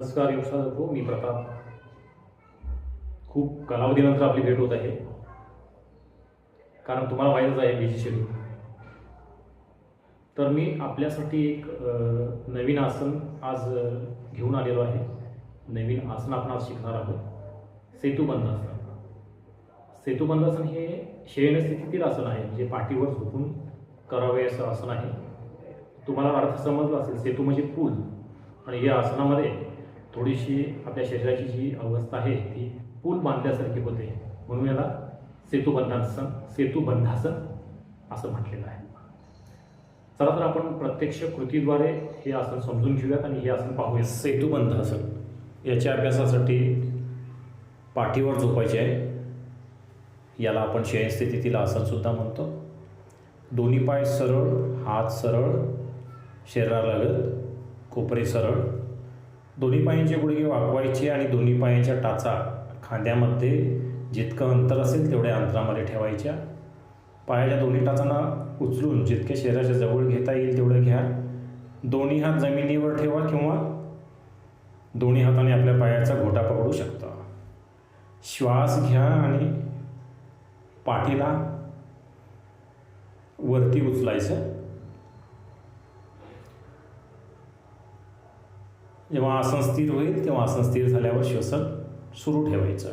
नमस्कार योग साधक हो, मी प्रताप. खूप कालावधीनंतर आपली भेट होत आहे. कारण तुम्हाला माहीतच आहे बिझी शेड्यूल. तर मी आपल्यासाठी एक नवीन आसन आज घेऊन आलेलो आहे. नवीन आसन आपण आज शिकणार आहोत. सेतुबंधासन. सेतुबंधासन हे शयनस्थितीतील आसन आहे, जे पाठीवर झोपून करावे असं आसन आहे. तुम्हाला अर्थ समजला असेल. सेतू म्हणजे पूल, आणि या आसनामध्ये थोडीशी आपल्या शरीराची जी अवस्था आहे ती पूल बांधल्यासारखी होते, म्हणून याला सेतुबंधासन असं म्हटलेलं आहे. चला तर आपण प्रत्यक्ष कृतीद्वारे हे आसन समजून घेऊयात आणि हे आसन पाहूया. सेतुबंधासन याच्या अभ्यासासाठी पाठीवर झोपायचे आहे. याला आपण शयनस्थितीतील आसनसुद्धा म्हणतो. दोन्ही पाय सरळ, हात सरळ, शरीरालगत, कोपरे सरळ. दोन्ही पायांचे गुडघे वाकवायचे आणि दोन्ही पायांच्या टाचा खांद्यामध्ये जितकं अंतर असेल तेवढ्या अंतरामध्ये ठेवायच्या. पायाच्या दोन्ही टाचांना उचलून जितके शरीराच्या जवळ घेता येईल तेवढं घ्या. दोन्ही हात जमिनीवर ठेवा किंवा दोन्ही हाताने आपल्या पायाचा घोटा पकडू शकता. श्वास घ्या आणि पाठीला वरती उचलायचं. जेव्हा आसन स्थिर होईल तेव्हा आसन स्थिर झाल्यावर श्वसन सुरू ठेवायचं.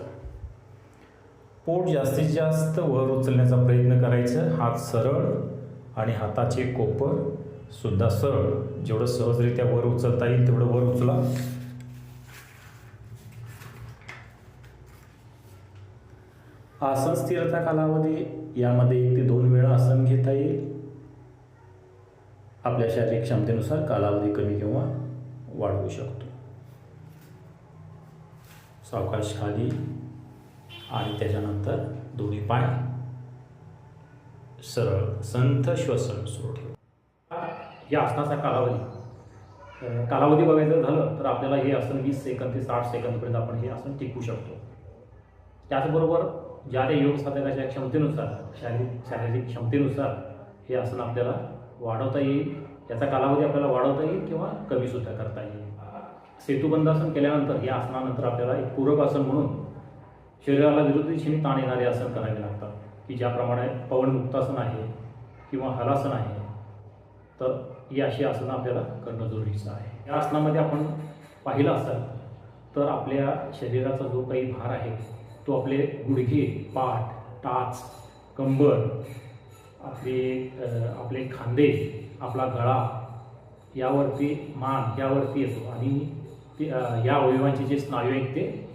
पोट जास्तीत जास्त वर उचलण्याचा प्रयत्न करायचं. हात सरळ आणि हाताचे कोपर सुद्धा सरळ. जेवढं सहजरित्या वर उचलता येईल तेवढं वर उचला. आसन स्थिरता कालावधी यामध्ये 1 ते 2 वेळा आसन घेता येईल. आपल्या शारीरिक क्षमतेनुसार कालावधी कमी किंवा वाढवू शकतो. सावकाश खाली आणि त्याच्यानंतर दोन्ही पाय सरळ, संथ श्वसन सुरू ठेवा. या आसनाचा कालावधी बघायचं झालं तर आपल्याला हे आसन 20 सेकंद ते 60 सेकंदपर्यंत आपण हे आसन टिकू शकतो. त्याचबरोबर ज्या त्या योग साधकाच्या क्षमतेनुसार, शारीरिक क्षमतेनुसार हे आसन आपल्याला वाढवता येईल. याचा कालावधी आपल्याला वाढवता येईल किंवा कमीसुद्धा करता येईल. सेतुबंधासन केल्यानंतर या आसनानंतर आपल्याला एक पूरक आसन म्हणून शरीराला विरुद्ध दिशेने ताण येणारे आसन करावे लागतात, की ज्याप्रमाणे पवनमुक्तासन आहे किंवा हलासन आहे. तर ही अशी आसनं आपल्याला करणं जरुरीचं आहे. या आसनामध्ये आपण पाहिलं असाल तर आपल्या शरीराचा जो काही भार आहे तो आपले गुडघे, पाठ, टाच, कंबर, आपले खांदे, आपला गळा यावरती, मान यावरती येतो आणि या अवयवांचे जे स्नायू आहेत ते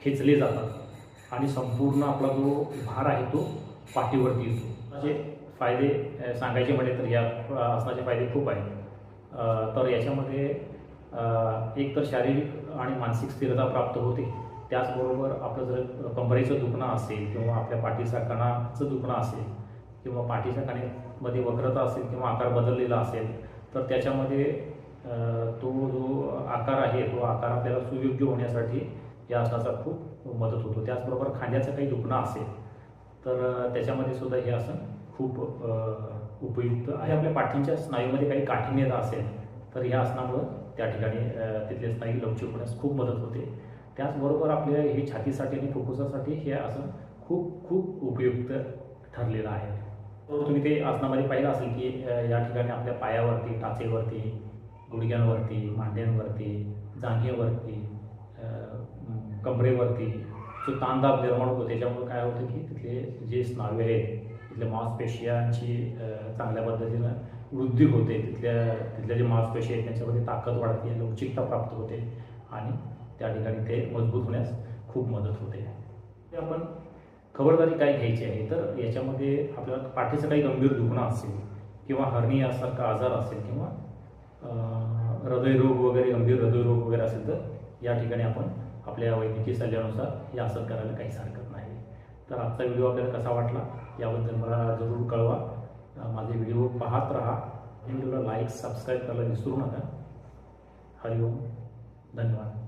खेचले जातात आणि संपूर्ण आपला जो भार आहे तो पाठीवरती येतो. असे फायदे सांगायचे म्हटले तर या आसनाचे फायदे खूप आहेत. तर याच्यामध्ये एक तर शारीरिक आणि मानसिक स्थिरता प्राप्त होते. त्याचबरोबर आपलं जर कंबरेचं दुखणं असेल किंवा आपल्या पाठीच्या कणाचं दुखणं असेल किंवा पाठीच्या कणेमध्ये वक्रता असेल किंवा आकार बदललेला असेल तर त्याच्यामध्ये तो जो आकार आहे तो आकार आपल्याला सुयोग्य होण्यासाठी या आसनाचा खूप मदत होतो. त्याचबरोबर खांद्याचं काही दुखणं असेल तर त्याच्यामध्ये सुद्धा हे आसन खूप उपयुक्त आहे. आपल्या पाठीच्या स्नायूमध्ये काही काठिण्यता असेल तर या आसनामुळं त्या ठिकाणी तिथले स्नायू लवचिक होण्यास खूप मदत होते. त्याचबरोबर आपल्या हे छातीसाठी आणि फुफ्फुसासाठी हे आसन खूप खूप उपयुक्त ठरलेलं आहे. तुम्ही ते आसनामध्ये पाहिलं असेल की या ठिकाणी आपल्या पायावरती, टाचेवरती, गुडघ्यांवरती, मांड्यांवरती, जांघेवरती, कमरेवरती जो ताणदाब निर्माण होतो त्याच्यामुळे काय होतं की तिथले जे स्नायू आहेत तिथल्या मांसपेशियांची चांगल्या पद्धतीनं वृद्धी होते. तिथल्या जे मांसपेशी आहेत त्यांच्यामध्ये ताकद वाढते, लवचिकता प्राप्त होते आणि त्या ठिकाणी ते मजबूत होण्यास खूप मदत होते. ते आपण खबरदारी काय घ्यायची आहे तर याच्यामध्ये आपल्याला पाठीचं काही गंभीर दुखणं असेल किंवा हर्नियासारखा आजार असेल किंवा हृदयरोग वगैरे, गंभीर हृदयरोग वगैरे असेल तर या ठिकाणी आपण आपल्या वैद्यकीय सल्ल्यानुसार हे आसन करायला काहीच हरकत नाही. तर आजचा व्हिडिओ आपल्याला कसा वाटला याबद्दल मला जरूर कळवा. माझे व्हिडिओ पाहत राहा. व्हिडिओला लाईक, सबस्क्राईब करायला विसरू नका. हरिओम. धन्यवाद.